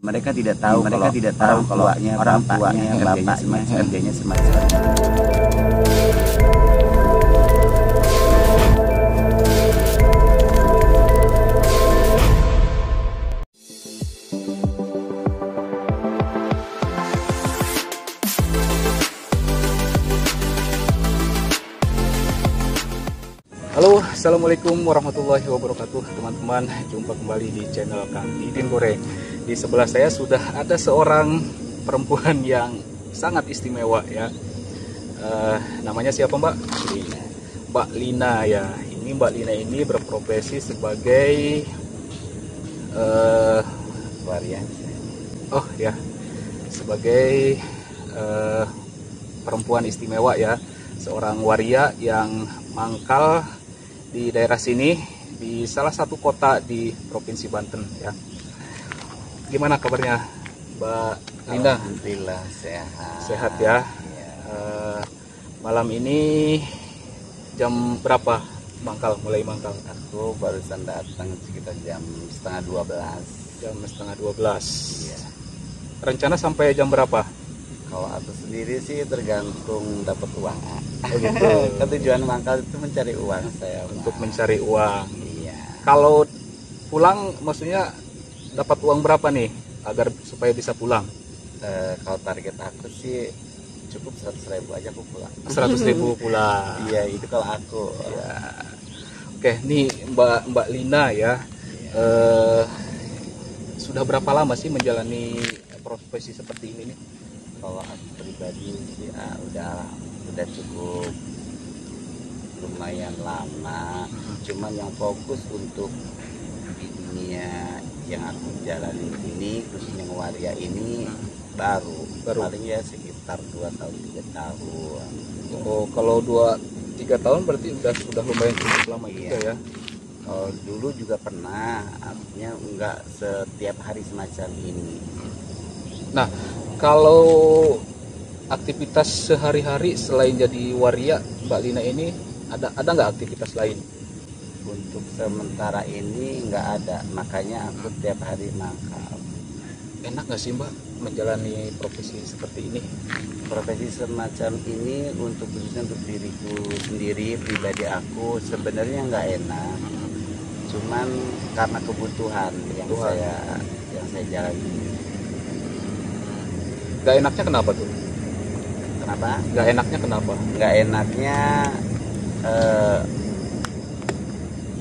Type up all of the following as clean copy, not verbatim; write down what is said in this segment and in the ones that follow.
Mereka tidak tahu kalau orang tuanya kerjanya semacam Halo, assalamualaikum warahmatullahi wabarakatuh, teman-teman. Jumpa kembali di channel Kang Didin Goreng. Di sebelah saya sudah ada seorang perempuan yang sangat istimewa ya. Namanya siapa, Mbak? Mbak Lina ya. Ini Mbak Lina ini berprofesi sebagai waria. Oh ya, sebagai perempuan istimewa ya. Seorang waria yang mangkal di daerah sini, di salah satu kota di Provinsi Banten ya. Gimana kabarnya, Mbak Linda? Alhamdulillah sehat. Sehat ya. Malam ini jam berapa mulai mangkal? Aku barusan datang sekitar jam setengah 12. Jam setengah 12. Iya. Rencana sampai jam berapa? Kalau aku sendiri sih tergantung dapat uang. Oh gitu. Kan tujuan mangkal itu mencari uang saya. Untuk mencari uang. Iya. Kalau pulang maksudnya dapat uang berapa nih agar supaya bisa pulang? Kalau target aku sih cukup 100.000 aja aku pulang. 100.000 pulang. Iya, itu kalau aku. Ya. Oke, nih Mbak Lina ya. Sudah berapa lama sih menjalani profesi seperti ini nih? Kalau aku pribadi sih udah cukup lumayan lama. Cuman yang fokus untuk di dunia yang aku jalani ini, khususnya waria ini baru. Paling ya sekitar 2 tahun 3 tahun. Oh, kalau 2-3 tahun berarti sudah lumayan cukup lama juga ya. Kalau dulu juga pernah, artinya enggak setiap hari semacam ini. Nah, kalau aktivitas sehari-hari selain jadi waria, Mbak Lina ini ada nggak aktivitas lain? Untuk sementara ini nggak ada, makanya aku tiap hari mangkal. Enak nggak sih Mbak menjalani profesi seperti ini? Profesi semacam ini khususnya untuk diriku sendiri, pribadi aku sebenarnya nggak enak. Cuman karena kebutuhan yang saya jalani. Gak enaknya kenapa tuh? Kenapa? Gak enaknya kenapa? Gak enaknya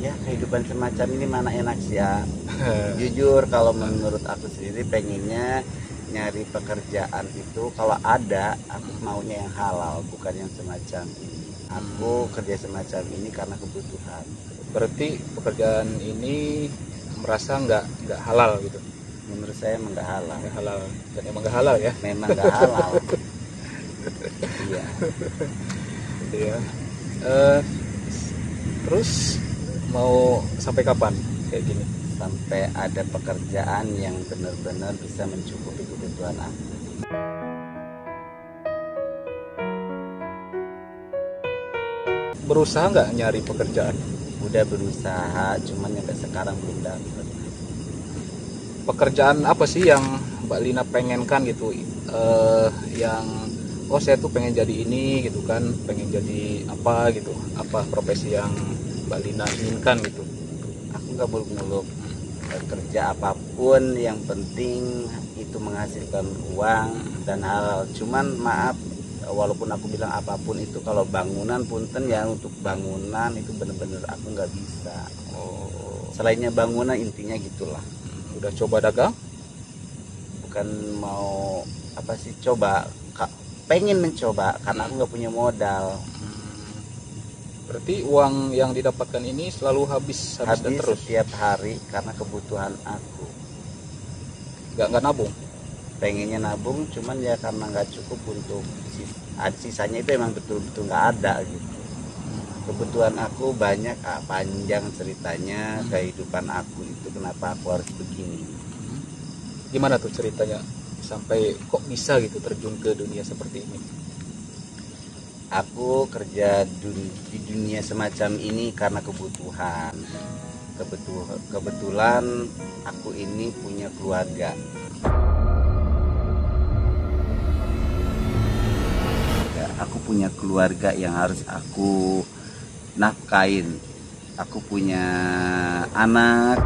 ya kehidupan semacam ini mana enak sih ya. Jujur kalau menurut aku sendiri pengennya nyari pekerjaan itu kalau ada aku maunya yang halal, bukan yang semacam ini. Aku kerja semacam ini karena kebutuhan. Berarti pekerjaan ini merasa nggak halal gitu? Menurut saya emang nggak halal. Nggak halal. Dan emang nggak halal ya? Memang nggak halal. Iya. Iya. Terus mau sampai kapan kayak gini? Sampai ada pekerjaan yang benar-benar bisa mencukupi kebutuhan aku. Berusaha nggak nyari pekerjaan? Udah berusaha, cuman sampai sekarang belum dapat. Pekerjaan apa sih yang Mbak Lina pengenkan gitu? Yang saya tuh pengen jadi ini gitu kan, pengen jadi apa gitu? Apa profesi yang Mbak Lina inginkan gitu? Aku nggak muluk-muluk kerja apapun, yang penting itu menghasilkan uang dan halal. Cuman maaf, walaupun aku bilang apapun itu, kalau bangunan punten ya, untuk bangunan itu bener-bener aku nggak bisa. Selainnya bangunan intinya gitulah. Udah coba dagang? Bukan mau apa sih, pengen mencoba karena aku nggak punya modal. Berarti uang yang didapatkan ini selalu habis dan terus setiap hari karena kebutuhan aku. Nggak nabung? Pengennya nabung, cuman ya karena nggak cukup untuk sisanya itu emang betul-betul nggak ada gitu. Kebutuhan aku banyak, panjang ceritanya kehidupan aku itu, kenapa aku harus begini. Gimana tuh ceritanya sampai kok bisa gitu terjun ke dunia seperti ini? Aku kerja di dunia semacam ini karena kebetulan aku ini punya keluarga. aku punya keluarga yang harus aku nafkain, aku punya anak,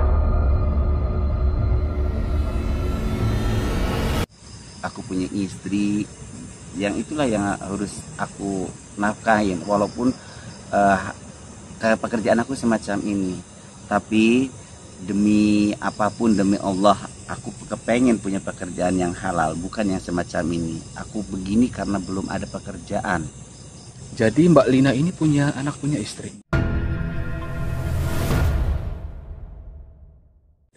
aku punya istri, yang itulah yang harus aku nafkahin. Walaupun pekerjaan aku semacam ini, tapi demi apapun, demi Allah, aku kepengen punya pekerjaan yang halal, bukan yang semacam ini. Aku begini karena belum ada pekerjaan. Jadi Mbak Lina ini punya anak, punya istri?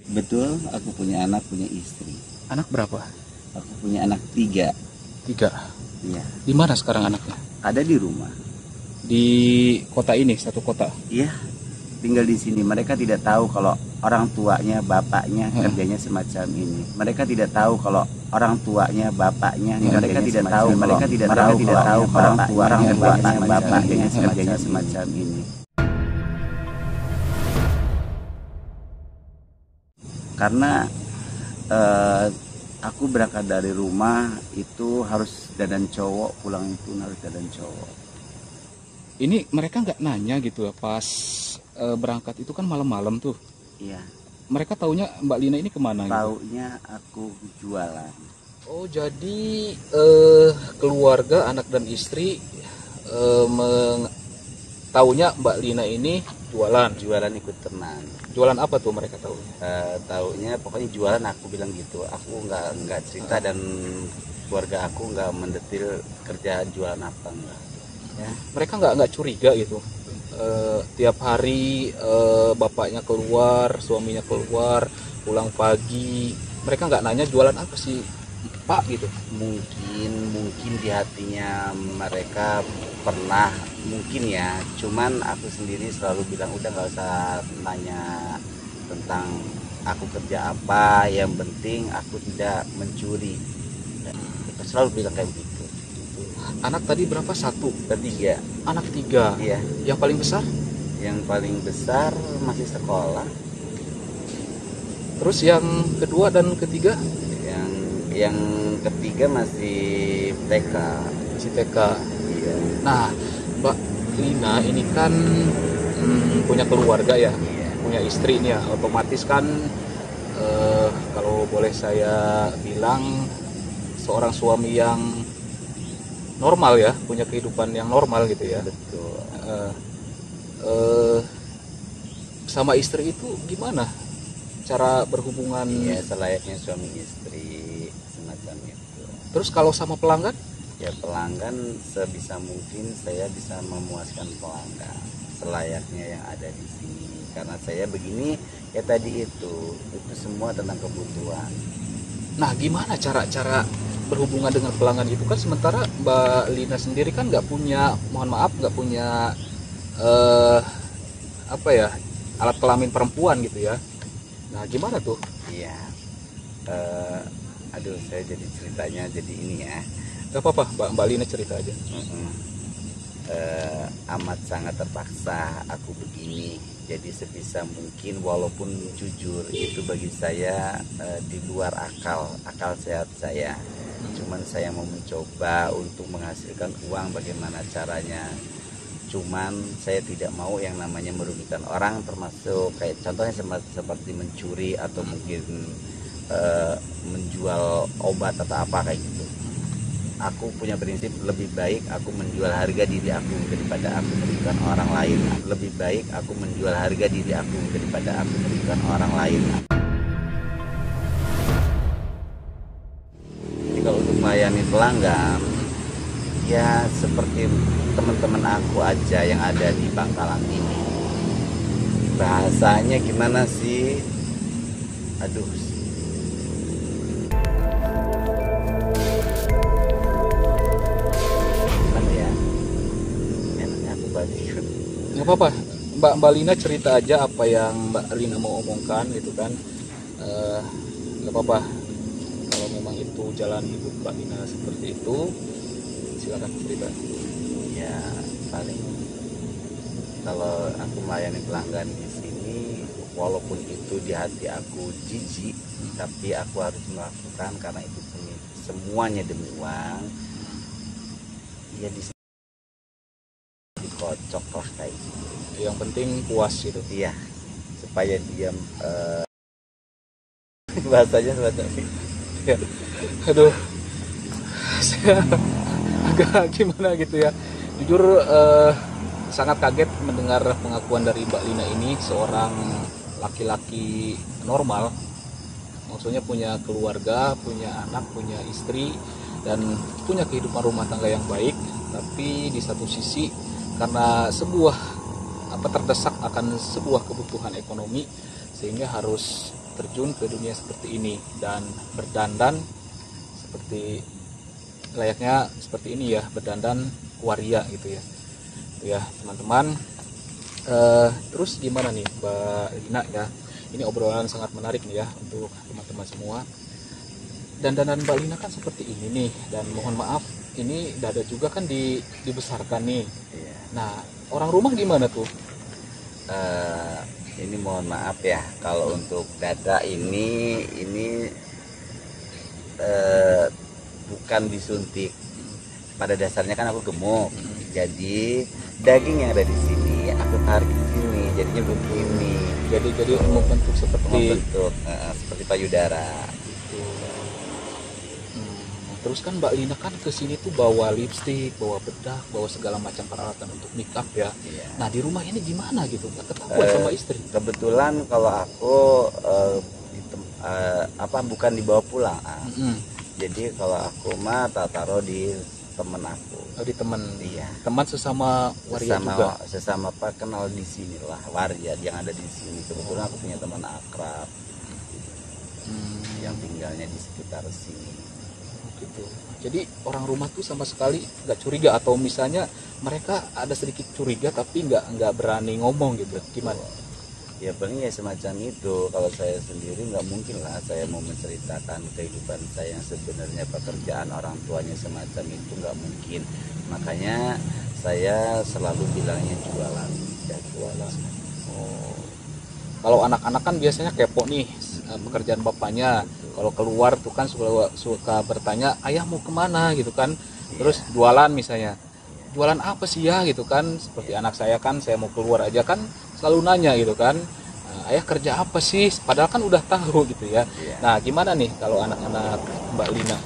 Betul, aku punya anak, punya istri. Anak berapa? Aku punya anak 3. 3. Iya. Di mana sekarang anaknya? Ada di rumah. Di kota ini, satu kota? Iya, tinggal di sini. Mereka tidak tahu kalau orang tuanya, bapaknya kerjanya semacam ini. Mereka tidak tahu kalau orang tuanya, bapaknya mereka tidak tahu. Mereka tidak tahu kalau orang tuanya, bapaknya kerjanya semacam ini. Karena aku berangkat dari rumah itu harus dandan cowok, pulang itu harus dandan cowok. Ini mereka nggak nanya gitu ya pas berangkat itu kan malam-malam tuh. Iya. Mereka taunya Mbak Lina ini kemana? Taunya aku jualan. Oh, jadi keluarga, anak dan istri taunya Mbak Lina ini jualan. Jualan ikut teman. Jualan apa tuh mereka tahu? Taunya pokoknya jualan, aku bilang gitu. Aku nggak cerita dan keluarga aku nggak mendetil kerjaan jualan apa enggak. Ya. Mereka nggak curiga gitu. Tiap hari bapaknya keluar, suaminya keluar, pulang pagi. Mereka nggak nanya jualan apa sih Pak gitu. Mungkin di hatinya mereka pernah, mungkin ya. Cuman aku sendiri selalu bilang udah nggak usah nanya tentang aku kerja apa. Yang penting aku tidak mencuri. Aku selalu bilang kayak begitu. Anak tadi berapa? 1? 3. Anak 3. Iya. Yang paling besar? Yang paling besar masih sekolah. Terus yang kedua dan ketiga? Yang ketiga masih TK. Masih TK. Iya. Nah, Mbak Lina ini kan punya keluarga ya, Iya. punya istri nih ya. Otomatis kan kalau boleh saya bilang seorang suami yang normal ya, punya kehidupan yang normal gitu ya. Betul. Sama istri itu gimana cara berhubungan? Iya, selayaknya suami istri semacam itu. Terus kalau sama pelanggan? Ya pelanggan sebisa mungkin saya bisa memuaskan pelanggan selayaknya yang ada di sini. Karena saya begini ya tadi itu semua tentang kebutuhan. Nah, gimana cara berhubungan dengan pelanggan itu kan, sementara Mbak Lina sendiri kan nggak punya, mohon maaf, nggak punya apa ya, alat kelamin perempuan gitu ya. Nah, gimana tuh? Iya. Aduh, saya jadi ceritanya jadi ini ya. Gak apa-apa, Mbak Lina cerita aja. Amat sangat terpaksa aku begini. Jadi sebisa mungkin, walaupun jujur itu bagi saya di luar akal sehat saya. Cuman saya mau mencoba untuk menghasilkan uang, bagaimana caranya. Cuman saya tidak mau yang namanya merugikan orang, termasuk kayak contohnya seperti mencuri atau mungkin menjual obat atau apa kayak gitu. Aku punya prinsip, lebih baik aku menjual harga diri aku daripada aku merugikan orang lain. Lebih baik aku menjual harga diri aku daripada aku merugikan orang lain. Jadi kalau untuk melayani pelanggan, ya seperti teman-teman aku aja yang ada di Bangkalan ini. Bahasanya gimana sih? Aduh. Nggak apa-apa, Mbak Lina cerita aja apa yang Mbak Lina mau omongkan gitu kan. Nggak apa-apa, kalau memang itu jalan hidup Mbak Lina seperti itu, silakan cerita. Ya paling kalau aku melayani pelanggan di sini, walaupun itu di hati aku jijik, tapi aku harus melakukan karena itu semuanya demi uang. Ya di kocok lah kayak gitu. Yang penting puas gitu. Iya, supaya dia bahasanya semacam itu. Ya. Aduh, saya agak gimana gitu ya. Jujur sangat kaget mendengar pengakuan dari Mbak Lina ini, seorang laki-laki normal. Maksudnya punya keluarga, punya anak, punya istri, dan punya kehidupan rumah tangga yang baik. Tapi di satu sisi karena terdesak akan sebuah kebutuhan ekonomi, sehingga harus terjun ke dunia seperti ini dan berdandan seperti layaknya seperti ini ya, berdandan waria gitu ya. Itu ya teman-teman. Terus gimana nih Mbak Lina ya? Ini obrolan sangat menarik nih ya untuk teman-teman semua. Dandanan Mbak Lina kan seperti ini nih, dan mohon maaf ini dada juga kan dibesarkan nih. Iya. Nah, orang rumah gimana tuh? Ini mohon maaf ya, kalau untuk dada ini bukan disuntik. Pada dasarnya kan aku gemuk, jadi daging yang ada di sini aku tarik di sini, jadinya begini. Jadi membentuk seperti Seperti payudara. Terus kan Mbak Lina kan kesini tuh bawa lipstik, bawa bedak, bawa segala macam peralatan untuk make up ya. Iya. Nah di rumah ini gimana gitu? Nggak ketahuan sama istri? Kebetulan kalau aku bukan dibawa pulang. Jadi kalau aku mah tak taruh di temen aku. Oh, di teman. Iya. Teman sesama waria juga. Sesama apa kenal di sini lah, waria yang ada di sini. Kebetulan aku punya teman akrab yang tinggalnya di sekitar sini. Gitu. Jadi orang rumah tuh sama sekali nggak curiga, atau misalnya mereka ada sedikit curiga tapi nggak berani ngomong gitu, gimana? Ya paling ya semacam itu. Kalau saya sendiri nggak mungkin lah saya mau menceritakan kehidupan saya yang sebenarnya, pekerjaan orang tuanya semacam itu nggak mungkin. Makanya saya selalu bilangnya jualan ya jualan. Oh. Kalau anak-anak kan biasanya kepo nih pekerjaan bapaknya. Kalau keluar tuh kan suka bertanya, ayah mau kemana gitu kan. Terus jualan misalnya, jualan apa sih ya gitu kan. Seperti anak saya kan, saya mau keluar aja kan selalu nanya gitu kan, ayah kerja apa sih, padahal kan udah tahu gitu ya. Nah gimana nih kalau anak-anak Mbak Lina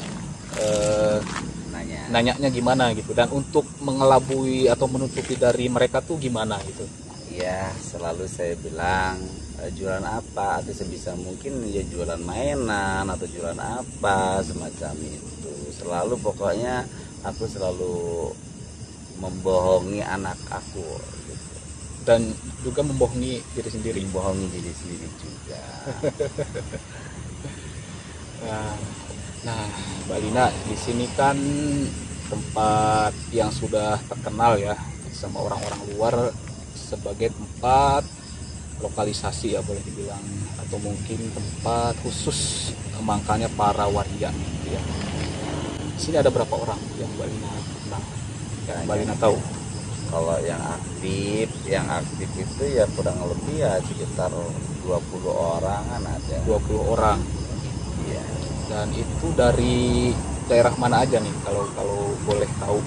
nanyanya gimana gitu, dan untuk mengelabui atau menutupi dari mereka tuh gimana gitu? Ya selalu saya bilang jualan apa, atau sebisa mungkin ya jualan mainan atau jualan apa semacam itu. Selalu pokoknya aku selalu membohongi anak aku gitu. Dan juga membohongi diri sendiri. Membohongi diri sendiri juga. Nah Mbak Lina, di sini kan tempat yang sudah terkenal ya sama orang-orang luar sebagai tempat lokalisasi ya boleh dibilang, atau mungkin tempat khusus mangkalnya para waria gitu ya. Di sini ada berapa orang yang Mbak Lina kenal, yang Mbak Lina tahu? Kalau yang aktif itu ya kurang lebih ya sekitar 20 orangan ada. 20 orang. Iya. Dan itu dari daerah mana aja nih kalau boleh tahu?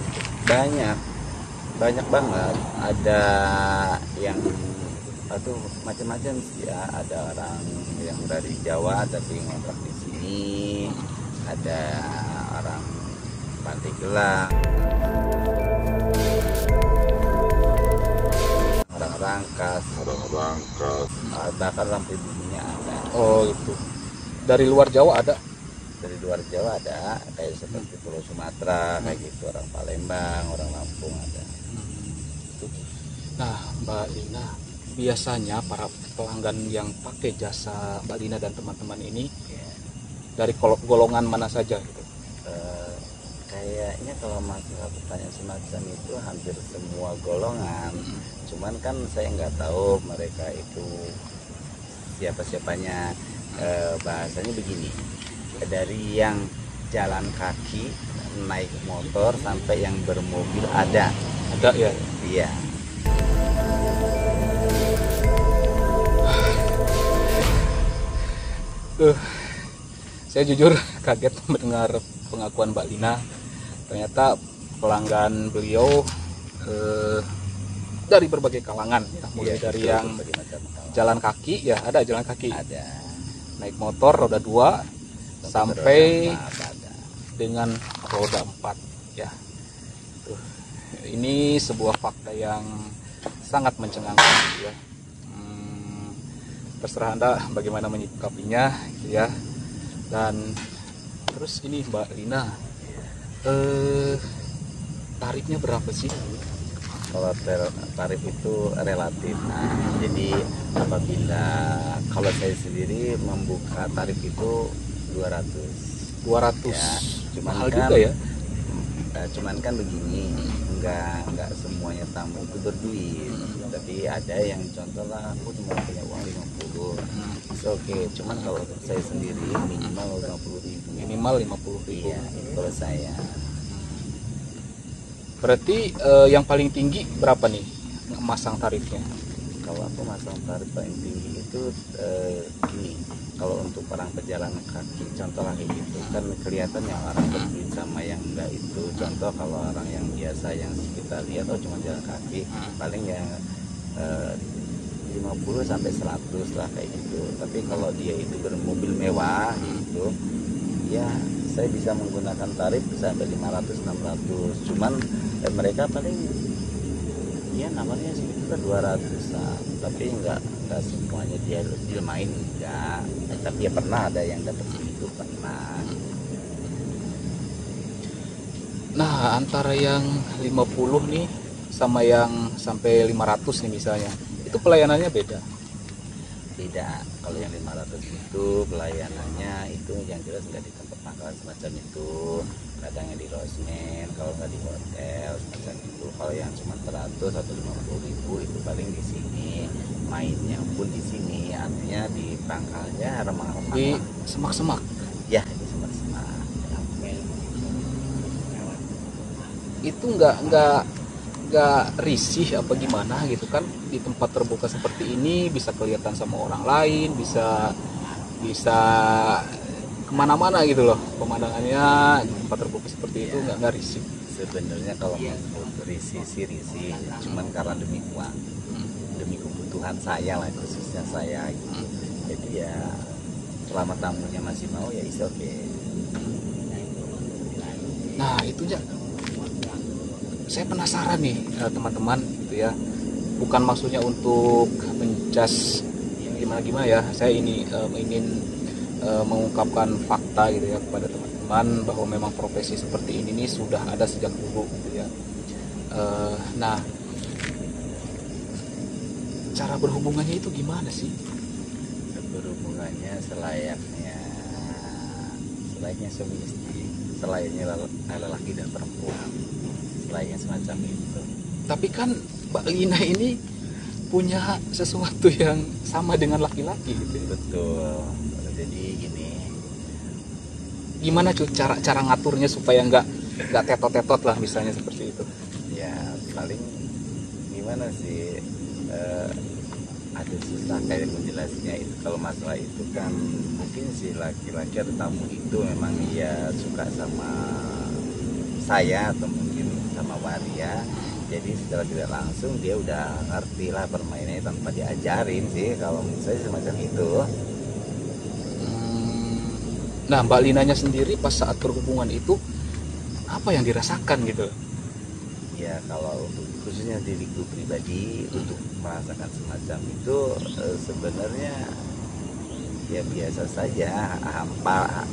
Banyak banget. Ada yang macam-macam sih ya. Ada orang yang dari Jawa tapi ngontrak di sini. Ada orang Pantai Gelang, orang Rangkas, bahkan Lampu Buminya ada. Oh itu. Dari luar Jawa ada? Dari luar Jawa ada, kayak seperti Pulau Sumatera, kayak gitu, orang Palembang, orang Lampung ada. Nah Mbak Lina, biasanya para pelanggan yang pakai jasa Mbak Lina dan teman-teman ini dari golongan mana saja gitu? Kayaknya kalau masalah pertanyaan semacam itu hampir semua golongan. Cuman kan saya nggak tahu mereka itu siapa-siapanya. Bahasanya begini, dari yang jalan kaki, naik motor, sampai yang bermobil ada ya? Iya. Saya jujur kaget mendengar pengakuan Mbak Lina. Ternyata pelanggan beliau dari berbagai kalangan ya, mulai Iya, dari betul, yang berbagai macam kalangan. jalan kaki ya, ada jalan kaki, Ada naik motor roda 2 sampai beroda empat, ada. dengan roda 4 ya. Tuh. Ini sebuah fakta yang sangat mencengangkan ya. Terserah Anda bagaimana menyikapinya gitu ya. Dan terus ini Mbak Lina, tarifnya berapa sih? Kalau tarif itu relatif. Nah, jadi apabila kalau saya sendiri membuka tarif itu 200 ya, cuman mahal kan, juga ya. Cuman kan begini, nggak semuanya tamu itu berduit, tapi ada yang contoh lah, aku cuma punya uang 50. Oke, cuman kalau saya sendiri minimal 50.000. Minimal 50.000. Iya, itu kalau saya. Berarti yang paling tinggi berapa nih masang tarifnya? Kalau aku masang tarif paling tinggi itu gini, kalau untuk orang pejalan kaki, contoh lah kayak gitu, kan kelihatan yang orang berduit sama yang enggak itu. Contoh kalau orang yang biasa yang kita lihat cuma jalan kaki, paling ya 50 sampai 100 lah kayak gitu. Tapi kalau dia itu bermobil mewah gitu, ya saya bisa menggunakan tarif sampai 500-600. Cuman mereka paling ya namanya segitu kan 200 lah. Tapi enggak semuanya dia main enggak. Tapi ya pernah ada yang dapat segitu, pernah. Nah, antara yang 50 nih sama yang sampai 500 nih misalnya, itu pelayanannya beda. Beda. Kalau yang 500 itu pelayanannya itu yang jelas nggak di tempat pangkalan semacam itu, kadangnya di losmen, kalau nggak di hotel semacam itu. Kalau yang cuma 100 atau 50.000 itu paling di sini, mainnya pun di sini, artinya di pangkalnya remang-remang Di lah. semak-semak. Ya di semak-semak. Itu nggak risih apa gimana gitu kan, di tempat terbuka seperti ini bisa kelihatan sama orang lain, bisa kemana-mana gitu loh pemandangannya. Di tempat terbuka seperti itu nggak risih. Sebenarnya kalau mau risih sih risih, cuman karena demi uang, demi kebutuhan saya lah, khususnya saya gitu. Jadi ya selama tamunya masih mau ya is okay. Nah itu ya, saya penasaran nih teman-teman gitu ya, bukan maksudnya untuk mencas gimana ya, saya ini ingin mengungkapkan fakta gitu ya kepada teman-teman bahwa memang profesi seperti ini nih sudah ada sejak dulu gitu ya. Nah, cara berhubungannya itu gimana sih? Berhubungannya selayaknya suami istri, selayaknya lelaki dan perempuan, selayaknya semacam itu. Tapi kan Mbak Lina ini punya sesuatu yang sama dengan laki-laki gitu ya. Betul. Jadi gini, Gimana cuy cara ngaturnya supaya nggak tetot-tetot lah misalnya seperti itu? ya paling gimana sih, ada susah kayak menjelasnya itu. Kalau masalah itu kan mungkin si laki-laki atau tamu itu memang dia suka sama saya atau mungkin sama waria, jadi secara tidak langsung dia udah ngerti lah permainannya tanpa diajarin sih, kalau menurut saya semacam itu. Nah, Mbak Linanya sendiri pas saat berhubungan itu apa yang dirasakan gitu? Ya kalau untuk khususnya diriku pribadi untuk merasakan semacam itu sebenarnya ya biasa saja, hampa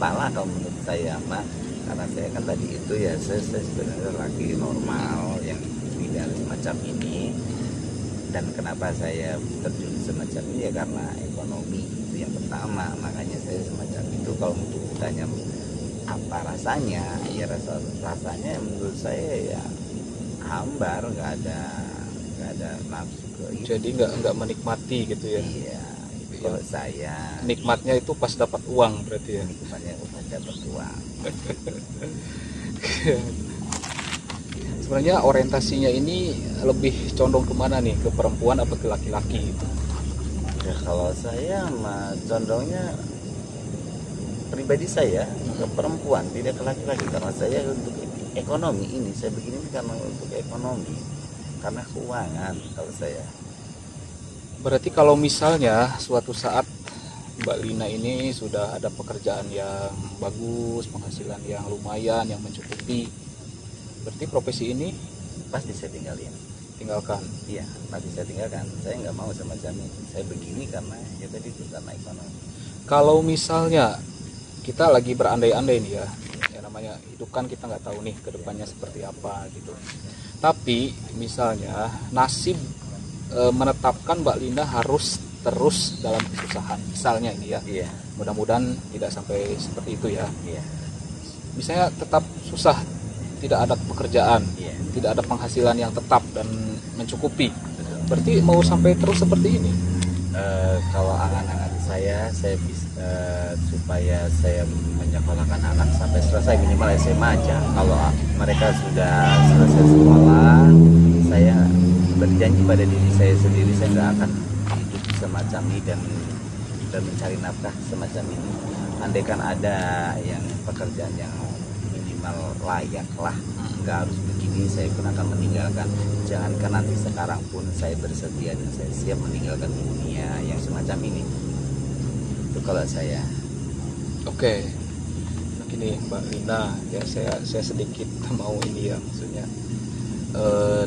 lah kalau menurut saya mah. Karena saya kan tadi itu ya saya sebenarnya lagi normal yang tidak semacam ini. Dan kenapa saya terjun semacam ini ya karena ekonomi itu yang pertama, makanya saya semacam itu. Kalau untuk ditanya apa rasanya, ya rasanya menurut saya ya hambar, nggak ada nafsu ke itu. Jadi nggak menikmati gitu ya? Iya, itu kalau saya nikmatnya itu pas dapat uang berarti ya? nikmatnya pas dapat uang. Sebenarnya orientasinya ini lebih condong kemana nih, ke perempuan apa ke laki-laki gitu? Ya kalau saya mah condongnya pribadi saya ke perempuan, tidak ke laki-laki. Karena saya untuk ekonomi ini, saya begini karena untuk ekonomi. karena keuangan kalau saya. Berarti kalau misalnya suatu saat Mbak Lina ini sudah ada pekerjaan yang bagus, penghasilan yang lumayan, yang mencukupi, berarti profesi ini Pasti saya tinggalin. tinggalkan. Iya, pasti saya tinggalkan. Saya nggak mau semacam ini. Saya begini karena ya tadi itu karena ekonomi. Kalau misalnya kita lagi berandai-andai nih ya, ya namanya hidup kan kita nggak tahu nih kedepannya seperti apa gitu. Tapi misalnya nasib menetapkan Mbak Lina harus terus dalam kesusahan, misalnya ini ya, Iya, mudah-mudahan tidak sampai seperti itu ya. iya, Misalnya tetap susah, tidak ada pekerjaan, iya. tidak ada penghasilan yang tetap dan mencukupi, Betul. berarti mau sampai terus seperti ini? Kalau angan-angan saya bisa supaya saya menyekolahkan anak sampai selesai minimal SMA aja. Kalau mereka sudah selesai sekolah, saya berjanji pada diri saya sendiri saya nggak akan hidup semacam ini dan mencari nafkah semacam ini. Andaikan ada yang pekerjaan yang minimal layak lah, nggak harus begini, saya pun akan meninggalkan. Jangankan nanti sekarang pun saya bersedia dan saya siap meninggalkan dunia yang semacam ini. Itu kalau saya. Oke, gini Mbak Lina, ya saya sedikit mau ini ya, maksudnya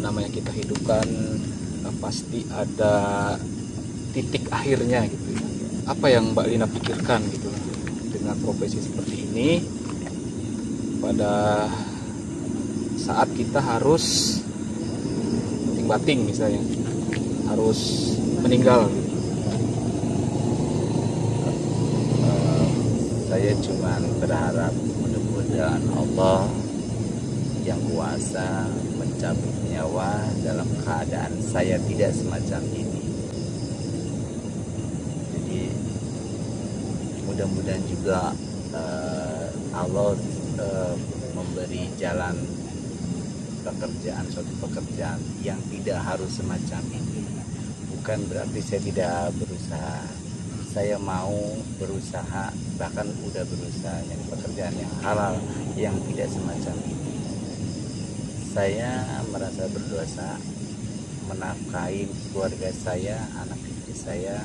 namanya kita hidup kan pasti ada titik akhirnya gitu ya. Apa yang Mbak Lina pikirkan gitu dengan profesi seperti ini pada saat kita harus bating misalnya, harus meninggal gitu. Saya cuma berharap mudah-mudahan Allah yang kuasa mencabut nyawa dalam keadaan saya tidak semacam ini. Jadi mudah-mudahan juga Allah memberi jalan pekerjaan, suatu pekerjaan yang tidak harus semacam ini. Bukan berarti saya tidak berusaha. Saya mau berusaha, bahkan udah berusaha yang pekerjaan yang halal yang tidak semacam ini. Saya merasa berdosa menafkahi keluarga saya, anak istri saya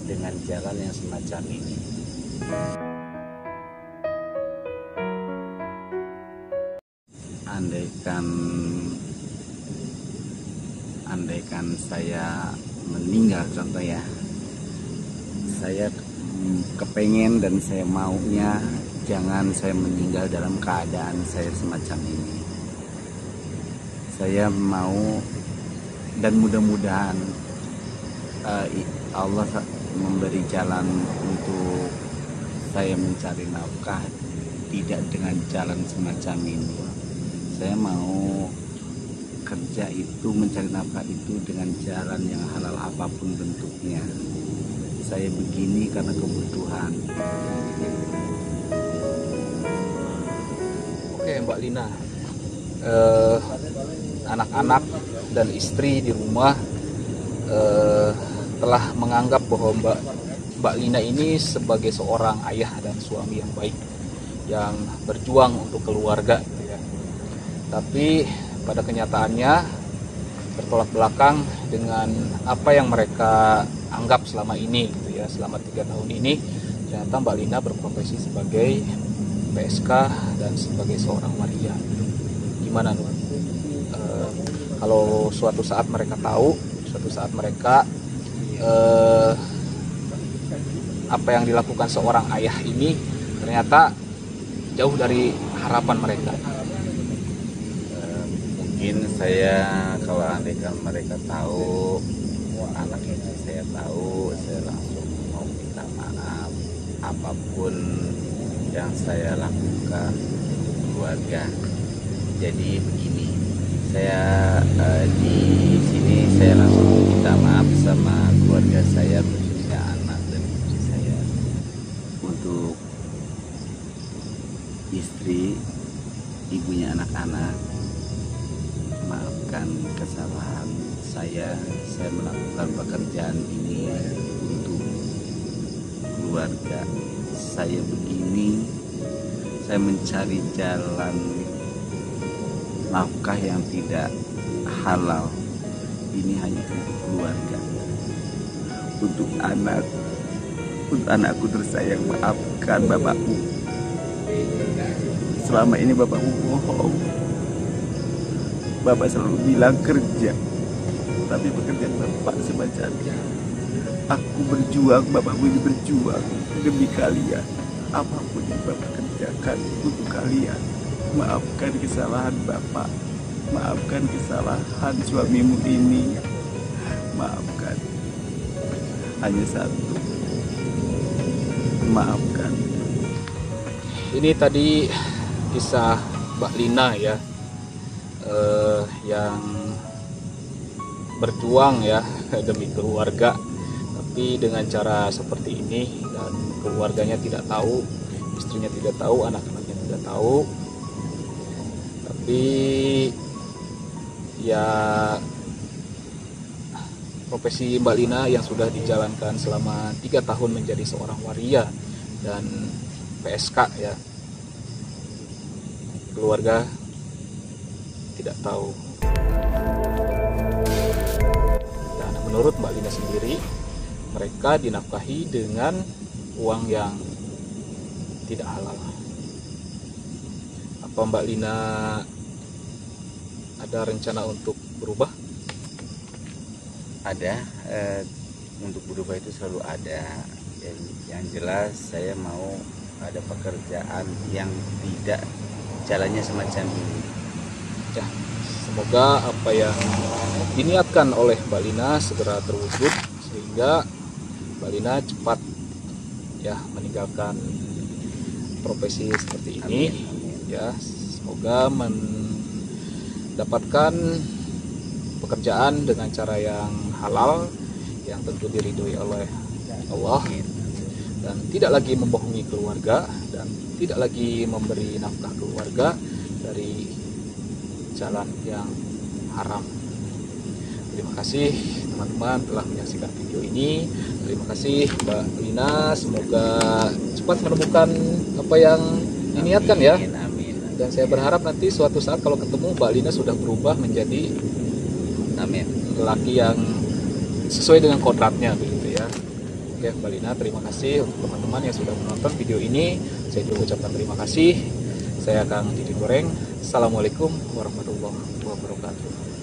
dengan jalan yang semacam ini. Andaikan saya meninggal contoh ya, saya kepengen dan saya maunya jangan saya meninggal dalam keadaan saya semacam ini. Saya mau dan mudah-mudahan Allah memberi jalan untuk saya mencari nafkah tidak dengan jalan semacam ini. Saya mau kerja itu, mencari nafkah itu dengan jalan yang halal apapun bentuknya. Saya begini karena kebutuhan. Oke Mbak Lina, anak-anak dan istri di rumah telah menganggap bahwa Mbak Lina ini sebagai seorang ayah dan suami yang baik, yang berjuang untuk keluarga gitu ya. Tapi pada kenyataannya bertolak belakang dengan apa yang mereka anggap selama ini gitu ya, selama 3 tahun ini. Ternyata Mbak Lina berprofesi sebagai PSK dan sebagai seorang waria. Gimana Nur? Kalau suatu saat mereka tahu, suatu saat mereka apa yang dilakukan seorang ayah ini ternyata jauh dari harapan mereka. Mungkin saya kalau andaikan mereka tahu, anak istri saya tahu, saya langsung mau minta maaf apapun yang saya lakukan untuk keluarga. Jadi begini, saya di sini saya langsung minta maaf sama keluarga saya, khususnya anak dan istri saya. Untuk istri, ibunya anak-anak, maafkan kesalahan saya melakukan pekerjaan ini untuk keluarga. Saya begini, saya mencari jalan nafkah yang tidak halal. Ini hanya untuk keluarga, untuk anakku tersayang. Maafkan bapakku. Selama ini bapakku bohong. Bapak selalu bilang kerja, tapi pekerjaan bapak semacamnya. Aku berjuang, bapakku ini berjuang demi kalian. Apapun yang bapak kerjakan untuk kalian. Maafkan kesalahan bapak, maafkan kesalahan suamimu ini. Maafkan, hanya satu, maafkan. Ini tadi kisah Mbak Lina ya, yang berjuang ya demi keluarga, tapi dengan cara seperti ini, dan keluarganya tidak tahu, istrinya tidak tahu, anak-anaknya tidak tahu. Tapi ya profesi Mbak Lina yang sudah dijalankan selama 3 tahun menjadi seorang waria dan PSK ya, keluarga tidak tahu. Dan menurut Mbak Lina sendiri, mereka dinafkahi dengan uang yang tidak halal. Apa Mbak Lina ada rencana untuk berubah? Ada, untuk berubah itu selalu ada. Yang jelas saya mau ada pekerjaan yang tidak jalannya semacam ini. Ya, semoga apa yang diniatkan oleh Mbak Lina segera terwujud, sehingga Mbak Lina cepat ya meninggalkan profesi seperti ini. Amin. Ya, semoga mendapatkan pekerjaan dengan cara yang halal, yang tentu diridhoi oleh Allah, dan tidak lagi membohongi keluarga, dan tidak lagi memberi nafkah keluarga dari jalan yang haram. Terima kasih teman-teman telah menyaksikan video ini. Terima kasih Mbak Lina, semoga cepat menemukan apa yang diniatkan ya. Amin. Dan saya berharap nanti suatu saat kalau ketemu Mbak Lina sudah berubah menjadi lelaki yang sesuai dengan kodratnya begitu ya. Oke Mbak Lina, terima kasih untuk teman-teman yang sudah menonton video ini. Saya juga ucapkan terima kasih. Saya Kang Didin Goreng. Assalamualaikum warahmatullahi wabarakatuh.